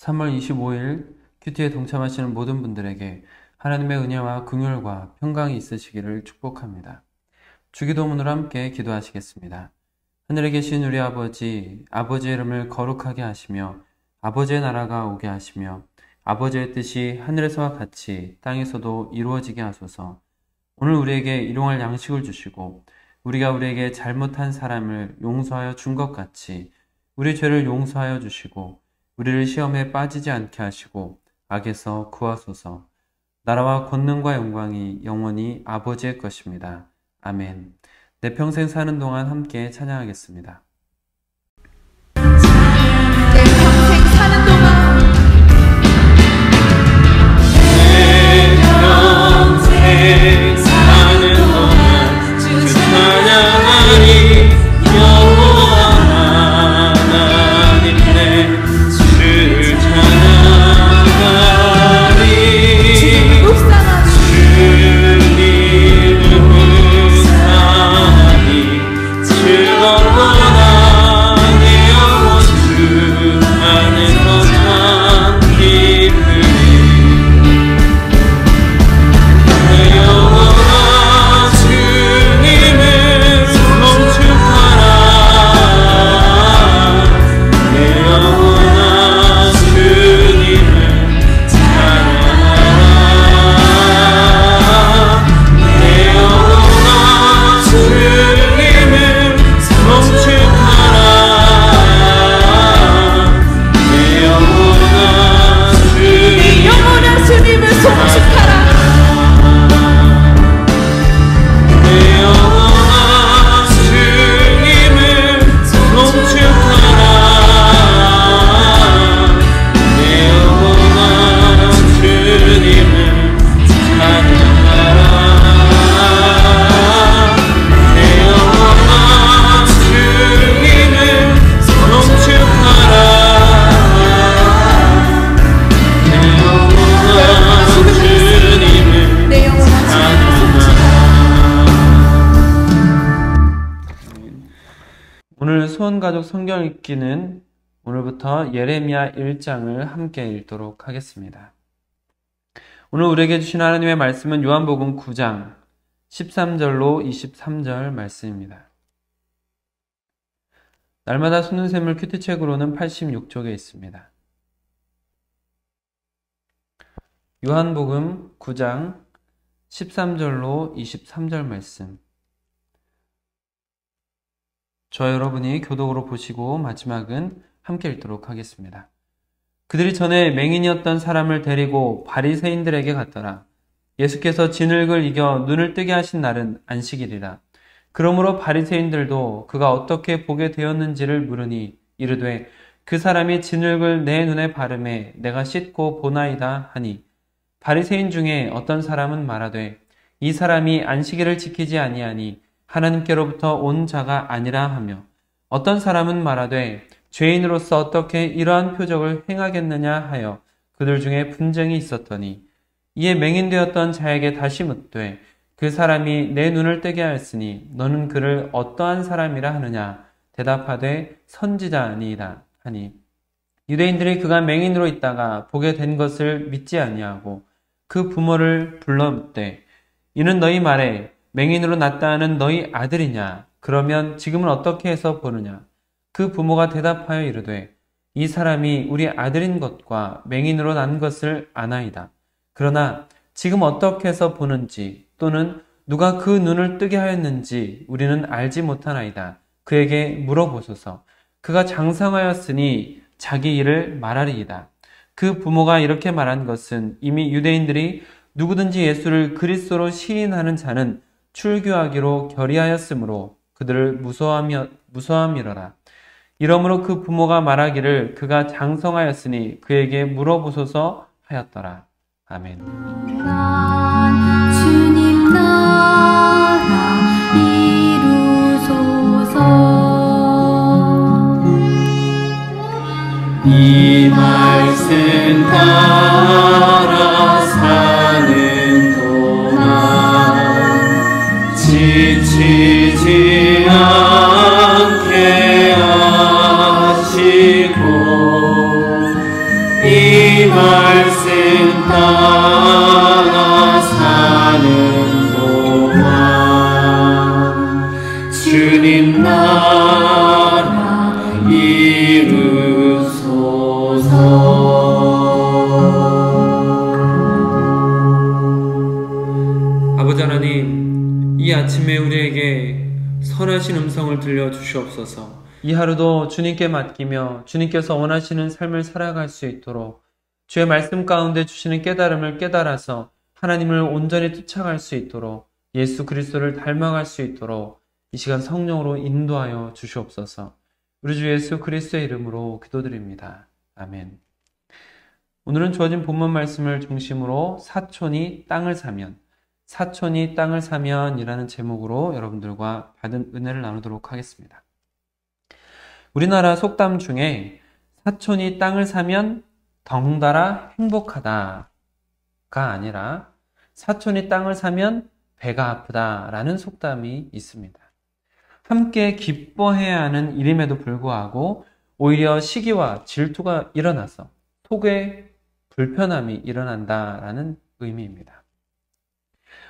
3월 25일 큐티에 동참하시는 모든 분들에게 하나님의 은혜와 긍휼과 평강이 있으시기를 축복합니다. 주기도문으로 함께 기도하시겠습니다. 하늘에 계신 우리 아버지, 아버지의 이름을 거룩하게 하시며 아버지의 나라가 오게 하시며 아버지의 뜻이 하늘에서와 같이 땅에서도 이루어지게 하소서. 오늘 우리에게 일용할 양식을 주시고 우리가 우리에게 잘못한 사람을 용서하여 준 것 같이 우리 죄를 용서하여 주시고 우리를 시험에 빠지지 않게 하시고 악에서 구하소서. 나라와 권능과 영광이 영원히 아버지의 것입니다. 아멘. 내 평생 사는 동안 함께 찬양하겠습니다. 내 평생 사는 동안 내 평생 사는 동안 주 찬양하리. 영원한 하나님 주 찬양하리. 주님을 묵상하리. 주님을 묵상하리. 즐거워라 내 영혼 주 안에서 참 기쁘리. 내 영혼아 주님을 송축하라. 내 영혼아 주님을 찬양하라. 내 영혼아 주님을 송축하라. 내 영혼아 내 영혼아 주님을 송축하라. 내 영혼아 주님을 송축하라. 내 영혼아 주님을 찬양하라. 내 영혼아 주님을 송축하라. 내 영혼아 주님을 내 영혼아 주님을 송축하라. 오늘 소원가족 성경 읽기는 오늘부터 예레미야 1장을 함께 읽도록 하겠습니다. 오늘 우리에게 주신 하나님의 말씀은 요한복음 9장 13절로 23절 말씀입니다. 날마다 숨는 샘물 큐티책으로는 86쪽에 있습니다. 요한복음 9장 13절로 23절 말씀. 저 여러분이 교독으로 보시고 마지막은 함께 읽도록 하겠습니다. 그들이 전에 맹인이었던 사람을 데리고 바리새인들에게 갔더라. 예수께서 진흙을 이겨 눈을 뜨게 하신 날은 안식일이라. 그러므로 바리새인들도 그가 어떻게 보게 되었는지를 물으니 이르되 그 사람이 진흙을 내 눈에 바르매 내가 씻고 보나이다 하니, 바리새인 중에 어떤 사람은 말하되 이 사람이 안식일을 지키지 아니하니 하나님께로부터 온 자가 아니라 하며, 어떤 사람은 말하되 죄인으로서 어떻게 이러한 표적을 행하겠느냐 하여 그들 중에 분쟁이 있었더니, 이에 맹인되었던 자에게 다시 묻되 그 사람이 내 눈을 뜨게 하였으니 너는 그를 어떠한 사람이라 하느냐. 대답하되 선지자 아니이다 하니, 유대인들이 그가 맹인으로 있다가 보게 된 것을 믿지 아니하고 그 부모를 불러 묻되 이는 너희 말에 맹인으로 났다 하는 너희 아들이냐? 그러면 지금은 어떻게 해서 보느냐? 그 부모가 대답하여 이르되 이 사람이 우리 아들인 것과 맹인으로 난 것을 아나이다. 그러나 지금 어떻게 해서 보는지 또는 누가 그 눈을 뜨게 하였는지 우리는 알지 못하나이다. 그에게 물어보소서. 그가 장성하였으니 자기 일을 말하리이다. 그 부모가 이렇게 말한 것은 이미 유대인들이 누구든지 예수를 그리스도로 시인하는 자는 출교하기로 결의하였으므로 그들을 무서함이러라. 이러므로 그 부모가 말하기를 그가 장성하였으니 그에게 물어보소서 하였더라. 아멘. 주님 나라 이루소서. 이 말씀 따라 사는 동안 지치지 않게 하시고 이 나라 이루소서. 아버지 하나님, 이 아침에 우리에게 선하신 음성을 들려주시옵소서. 이 하루도 주님께 맡기며 주님께서 원하시는 삶을 살아갈 수 있도록 주의 말씀 가운데 주시는 깨달음을 깨달아서 하나님을 온전히 쫓아갈 수 있도록 예수 그리스도를 닮아갈 수 있도록 이 시간 성령으로 인도하여 주시옵소서. 우리 주 예수 그리스도의 이름으로 기도드립니다. 아멘. 오늘은 주어진 본문 말씀을 중심으로 사촌이 땅을 사면 이라는 제목으로 여러분들과 받은 은혜를 나누도록 하겠습니다. 우리나라 속담 중에 사촌이 땅을 사면 덩달아 행복하다가 아니라 사촌이 땅을 사면 배가 아프다라는 속담이 있습니다. 함께 기뻐해야 하는 일임에도 불구하고 오히려 시기와 질투가 일어나서 속에 불편함이 일어난다라는 의미입니다.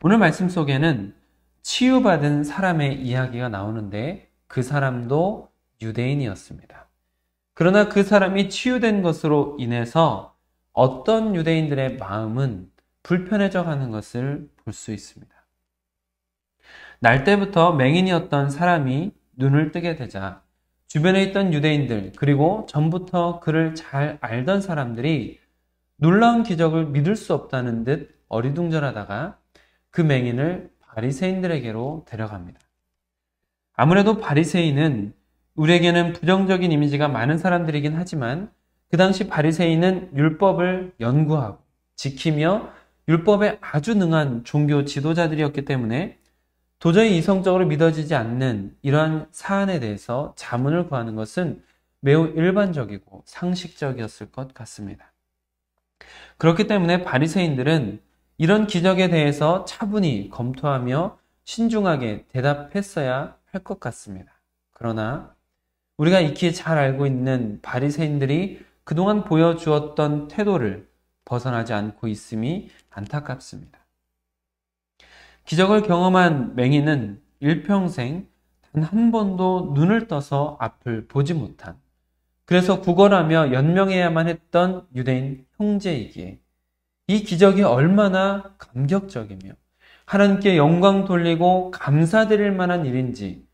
오늘 말씀 속에는 치유받은 사람의 이야기가 나오는데 그 사람도 유대인이었습니다. 그러나 그 사람이 치유된 것으로 인해서 어떤 유대인들의 마음은 불편해져 가는 것을 볼 수 있습니다. 날 때부터 맹인이었던 사람이 눈을 뜨게 되자 주변에 있던 유대인들 그리고 전부터 그를 잘 알던 사람들이 놀라운 기적을 믿을 수 없다는 듯 어리둥절하다가 그 맹인을 바리새인들에게로 데려갑니다. 아무래도 바리새인은 우리에게는 부정적인 이미지가 많은 사람들이긴 하지만 그 당시 바리새인은 율법을 연구하고 지키며 율법에 아주 능한 종교 지도자들이었기 때문에 도저히 이성적으로 믿어지지 않는 이러한 사안에 대해서 자문을 구하는 것은 매우 일반적이고 상식적이었을 것 같습니다. 그렇기 때문에 바리새인들은 이런 기적에 대해서 차분히 검토하며 신중하게 대답했어야 할 것 같습니다. 그러나 우리가 익히 잘 알고 있는 바리새인들이 그동안 보여주었던 태도를 벗어나지 않고 있음이 안타깝습니다. 기적을 경험한 맹인은 일평생 단 한 번도 눈을 떠서 앞을 보지 못한, 그래서 구걸하며 연명해야만 했던 유대인 형제이기에 이 기적이 얼마나 감격적이며 하나님께 영광 돌리고 감사드릴 만한 일인지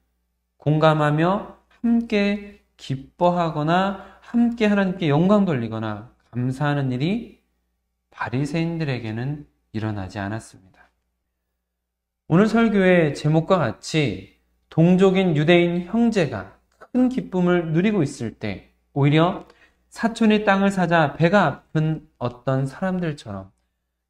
공감하며 함께 기뻐하거나 함께 하나님께 영광 돌리거나 감사하는 일이 바리새인들에게는 일어나지 않았습니다. 오늘 설교의 제목과 같이 동족인 유대인 형제가 큰 기쁨을 누리고 있을 때 오히려 사촌이 땅을 사자 배가 아픈 어떤 사람들처럼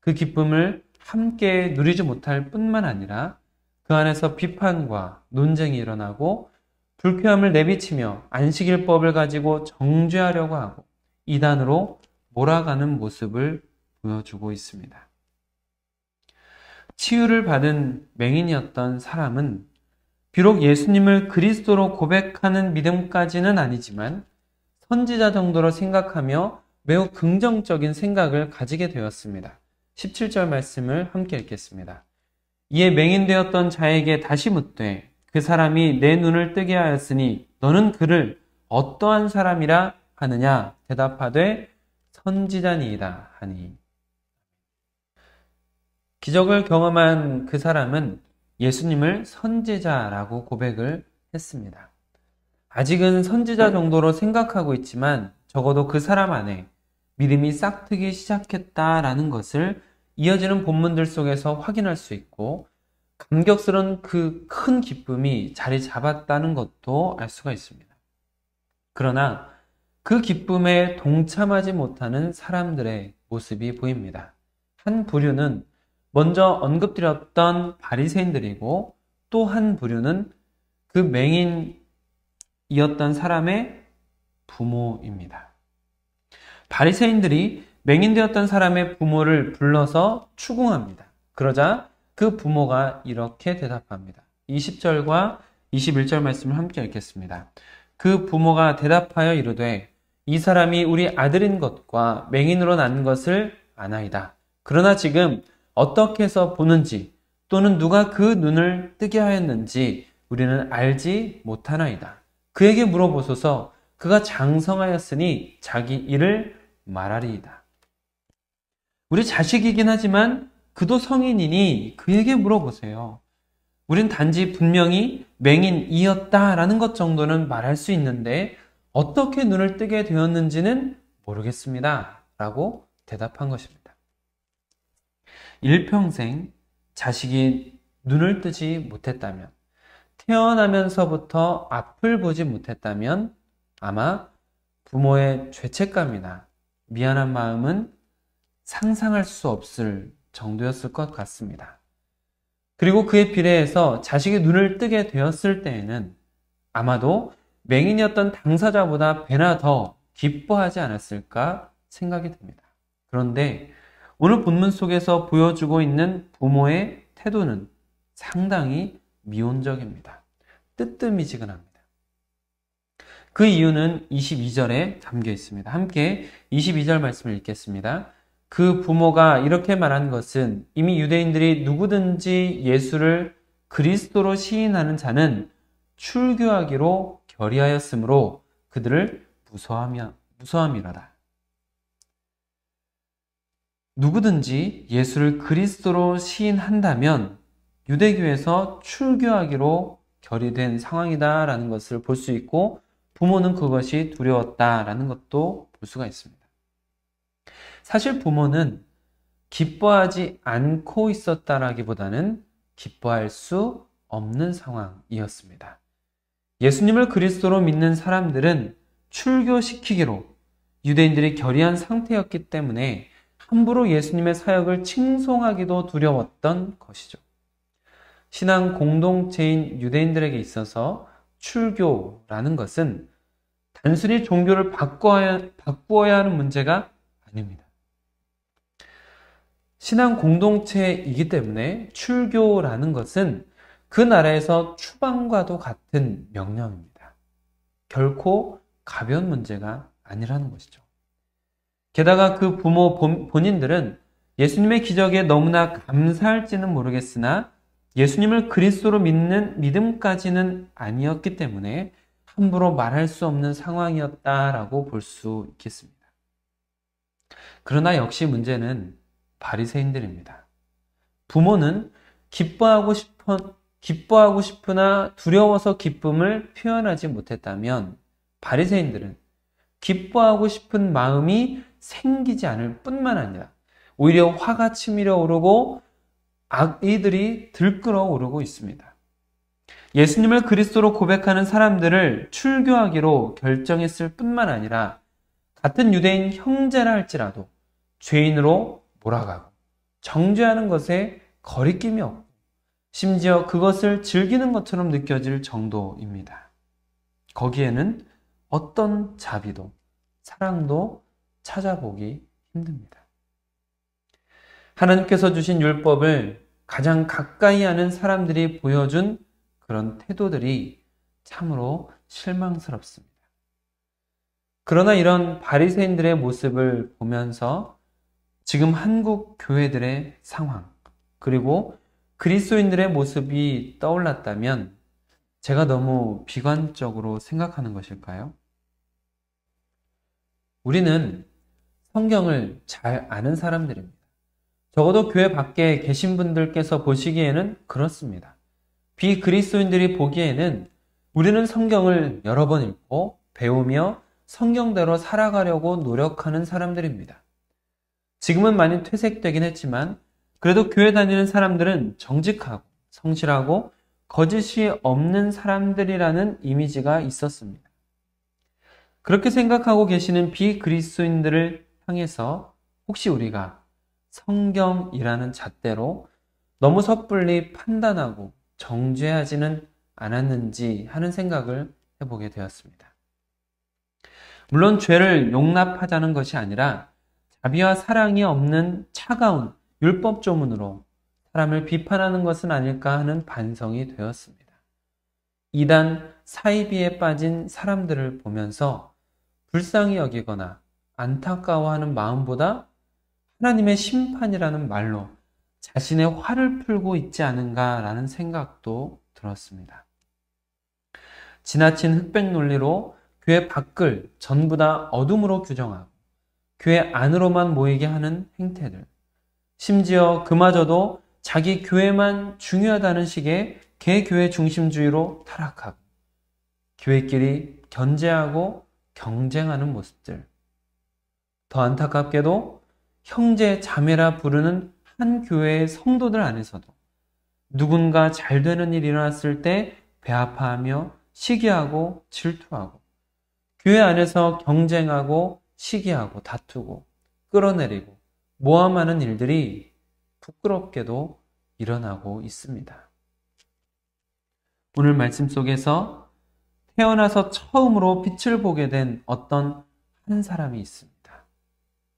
그 기쁨을 함께 누리지 못할 뿐만 아니라 그 안에서 비판과 논쟁이 일어나고 불쾌함을 내비치며 안식일법을 가지고 정죄하려고 하고 이단으로 몰아가는 모습을 보여주고 있습니다. 치유를 받은 맹인이었던 사람은 비록 예수님을 그리스도로 고백하는 믿음까지는 아니지만 선지자 정도로 생각하며 매우 긍정적인 생각을 가지게 되었습니다. 17절 말씀을 함께 읽겠습니다. 이에 맹인되었던 자에게 다시 묻되 그 사람이 내 눈을 뜨게 하였으니 너는 그를 어떠한 사람이라 하느냐 대답하되 선지자니이다 하니. 기적을 경험한 그 사람은 예수님을 선지자라고 고백을 했습니다. 아직은 선지자 정도로 생각하고 있지만 적어도 그 사람 안에 믿음이 싹트기 시작했다라는 것을 이어지는 본문들 속에서 확인할 수 있고 감격스러운 그 큰 기쁨이 자리 잡았다는 것도 알 수가 있습니다. 그러나 그 기쁨에 동참하지 못하는 사람들의 모습이 보입니다. 한 부류는 먼저 언급드렸던 바리새인들이고 또 한 부류는 그 맹인이었던 사람의 부모입니다. 바리새인들이 맹인되었던 사람의 부모를 불러서 추궁합니다. 그러자 그 부모가 이렇게 대답합니다. 20절과 21절 말씀을 함께 읽겠습니다. 그 부모가 대답하여 이르되 이 사람이 우리 아들인 것과 맹인으로 난 것을 아나이다. 그러나 지금 어떻게 해서 보는지 또는 누가 그 눈을 뜨게 하였는지 우리는 알지 못하나이다. 그에게 물어보소서. 그가 장성하였으니 자기 일을 말하리이다. 우리 자식이긴 하지만 그도 성인이니 그에게 물어보세요. 우린 단지 분명히 맹인이었다라는 것 정도는 말할 수 있는데 어떻게 눈을 뜨게 되었는지는 모르겠습니다. 라고 대답한 것입니다. 일평생 자식이 눈을 뜨지 못했다면, 태어나면서부터 앞을 보지 못했다면 아마 부모의 죄책감이나 미안한 마음은 상상할 수 없을 정도였을 것 같습니다. 그리고 그에 비례해서 자식이 눈을 뜨게 되었을 때에는 아마도 맹인이었던 당사자보다 배나 더 기뻐하지 않았을까 생각이 듭니다. 그런데 오늘 본문 속에서 보여주고 있는 부모의 태도는 상당히 미온적입니다. 뜨뜻미지근합니다. 그 이유는 22절에 담겨 있습니다. 함께 22절 말씀을 읽겠습니다. 그 부모가 이렇게 말한 것은 이미 유대인들이 누구든지 예수를 그리스도로 시인하는 자는 출교하기로 결의하였으므로 그들을 무서함이로다. 누구든지 예수를 그리스도로 시인한다면 유대교에서 출교하기로 결의된 상황이다라는 것을 볼 수 있고, 부모는 그것이 두려웠다라는 것도 볼 수가 있습니다. 사실 부모는 기뻐하지 않고 있었다라기보다는 기뻐할 수 없는 상황이었습니다. 예수님을 그리스도로 믿는 사람들은 출교시키기로 유대인들이 결의한 상태였기 때문에 함부로 예수님의 사역을 칭송하기도 두려웠던 것이죠. 신앙 공동체인 유대인들에게 있어서 출교라는 것은 단순히 종교를 바꾸어야 하는 문제가 아닙니다. 신앙 공동체이기 때문에 출교라는 것은 그 나라에서 추방과도 같은 명령입니다. 결코 가벼운 문제가 아니라는 것이죠. 게다가 그 부모 본인들은 예수님의 기적에 너무나 감사할지는 모르겠으나 예수님을 그리스도로 믿는 믿음까지는 아니었기 때문에 함부로 말할 수 없는 상황이었다라고 볼 수 있겠습니다. 그러나 역시 문제는 바리새인들입니다. 부모는 기뻐하고 싶으나 두려워서 기쁨을 표현하지 못했다면 바리새인들은 기뻐하고 싶은 마음이 생기지 않을 뿐만 아니라 오히려 화가 치밀어 오르고 악의들이 들끓어 오르고 있습니다. 예수님을 그리스도로 고백하는 사람들을 출교하기로 결정했을 뿐만 아니라 같은 유대인 형제라 할지라도 죄인으로 몰아가고 정죄하는 것에 거리낌이 없고 심지어 그것을 즐기는 것처럼 느껴질 정도입니다. 거기에는 어떤 자비도 사랑도 찾아보기 힘듭니다. 하나님께서 주신 율법을 가장 가까이 하는 사람들이 보여준 그런 태도들이 참으로 실망스럽습니다. 그러나 이런 바리새인들의 모습을 보면서 지금 한국 교회들의 상황, 그리고 그리스도인들의 모습이 떠올랐다면 제가 너무 비관적으로 생각하는 것일까요? 우리는 성경을 잘 아는 사람들입니다. 적어도 교회 밖에 계신 분들께서 보시기에는 그렇습니다. 비그리스도인들이 보기에는 우리는 성경을 여러 번 읽고 배우며 성경대로 살아가려고 노력하는 사람들입니다. 지금은 많이 퇴색되긴 했지만 그래도 교회 다니는 사람들은 정직하고 성실하고 거짓이 없는 사람들이라는 이미지가 있었습니다. 그렇게 생각하고 계시는 비그리스도인들을 향해서 혹시 우리가 성경이라는 잣대로 너무 섣불리 판단하고 정죄하지는 않았는지 하는 생각을 해보게 되었습니다. 물론 죄를 용납하자는 것이 아니라 자비와 사랑이 없는 차가운 율법 조문으로 사람을 비판하는 것은 아닐까 하는 반성이 되었습니다. 이단 사이비에 빠진 사람들을 보면서 불쌍히 여기거나 안타까워하는 마음보다 하나님의 심판이라는 말로 자신의 화를 풀고 있지 않은가라는 생각도 들었습니다. 지나친 흑백 논리로 교회 밖을 전부 다 어둠으로 규정하고 교회 안으로만 모이게 하는 행태들, 심지어 그마저도 자기 교회만 중요하다는 식의 개교회 중심주의로 타락하고 교회끼리 견제하고 경쟁하는 모습들, 더 안타깝게도 형제 자매라 부르는 한 교회의 성도들 안에서도 누군가 잘 되는 일이 일어났을 때 배아파하며 시기하고 질투하고 교회 안에서 경쟁하고 시기하고 다투고 끌어내리고 모함하는 일들이 부끄럽게도 일어나고 있습니다. 오늘 말씀 속에서 태어나서 처음으로 빛을 보게 된 어떤 한 사람이 있습니다.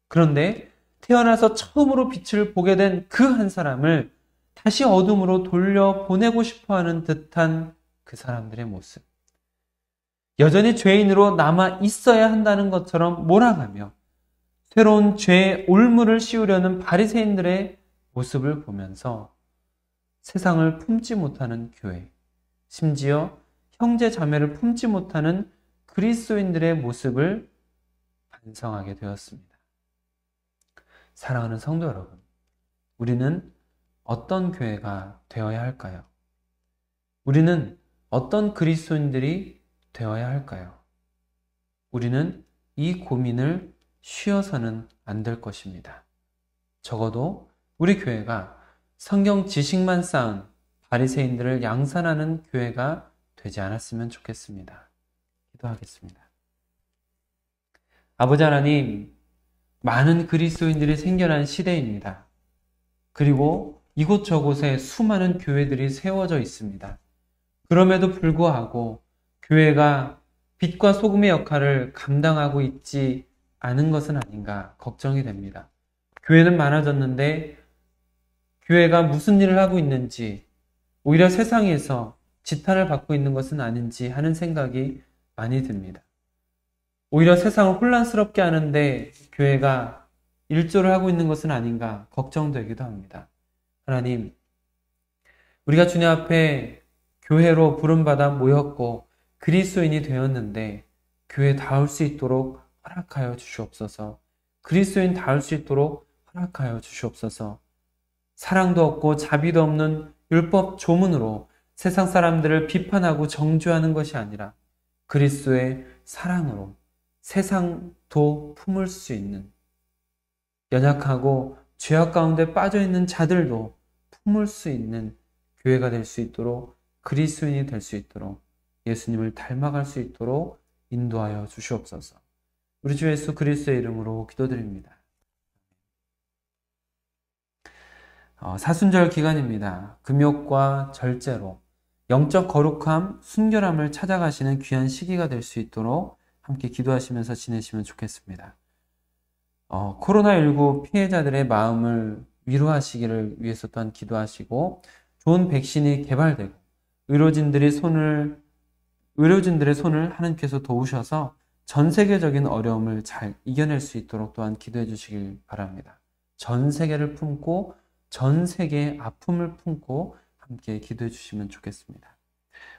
그런데 태어나서 처음으로 빛을 보게 된 그 한 사람을 다시 어둠으로 돌려보내고 싶어하는 듯한 그 사람들의 모습. 여전히 죄인으로 남아 있어야 한다는 것처럼 몰아가며 새로운 죄의 올무를 씌우려는 바리새인들의 모습을 보면서 세상을 품지 못하는 교회, 심지어 형제 자매를 품지 못하는 그리스도인들의 모습을 반성하게 되었습니다. 사랑하는 성도 여러분, 우리는 어떤 교회가 되어야 할까요? 우리는 어떤 그리스도인들이 되어야 할까요? 우리는 이 고민을 쉬어서는 안 될 것입니다. 적어도 우리 교회가 성경 지식만 쌓은 바리새인들을 양산하는 교회가 되지 않았으면 좋겠습니다. 기도하겠습니다. 아버지 하나님, 많은 그리스도인들이 생겨난 시대입니다. 그리고 이곳저곳에 수많은 교회들이 세워져 있습니다. 그럼에도 불구하고 교회가 빛과 소금의 역할을 감당하고 있지 않은 것은 아닌가 걱정이 됩니다. 교회는 많아졌는데 교회가 무슨 일을 하고 있는지, 오히려 세상에서 지탄을 받고 있는 것은 아닌지 하는 생각이 많이 듭니다. 오히려 세상을 혼란스럽게 하는데 교회가 일조를 하고 있는 것은 아닌가 걱정되기도 합니다. 하나님, 우리가 주님 앞에 교회로 부름받아 모였고 그리스도인이 되었는데 교회다울 수 있도록 허락하여 주시옵소서. 그리스도인다울 수 있도록 허락하여 주시옵소서. 사랑도 없고 자비도 없는 율법 조문으로 세상 사람들을 비판하고 정죄하는 것이 아니라 그리스도의 사랑으로 세상도 품을 수 있는, 연약하고 죄악 가운데 빠져있는 자들도 품을 수 있는 교회가 될 수 있도록, 그리스도인이 될 수 있도록, 예수님을 닮아갈 수 있도록 인도하여 주시옵소서. 우리 주 예수 그리스도의 이름으로 기도드립니다. 사순절 기간입니다. 금욕과 절제로 영적 거룩함, 순결함을 찾아가시는 귀한 시기가 될 수 있도록 함께 기도하시면서 지내시면 좋겠습니다. 코로나19 피해자들의 마음을 위로하시기를 위해서 또한 기도하시고, 좋은 백신이 개발되고 의료진들의 손을 하나님께서 도우셔서 전 세계적인 어려움을 잘 이겨낼 수 있도록 또한 기도해 주시길 바랍니다. 전 세계를 품고 전 세계의 아픔을 품고 함께 기도해 주시면 좋겠습니다.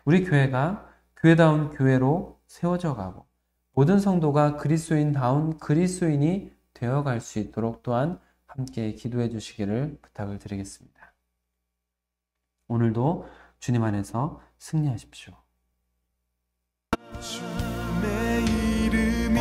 우리 교회가 교회다운 교회로 세워져 가고 모든 성도가 그리스도인다운 그리스도인이 되어갈 수 있도록 또한 함께 기도해 주시기를 부탁을 드리겠습니다. 오늘도 주님 안에서 승리하십시오. 주님의 이름이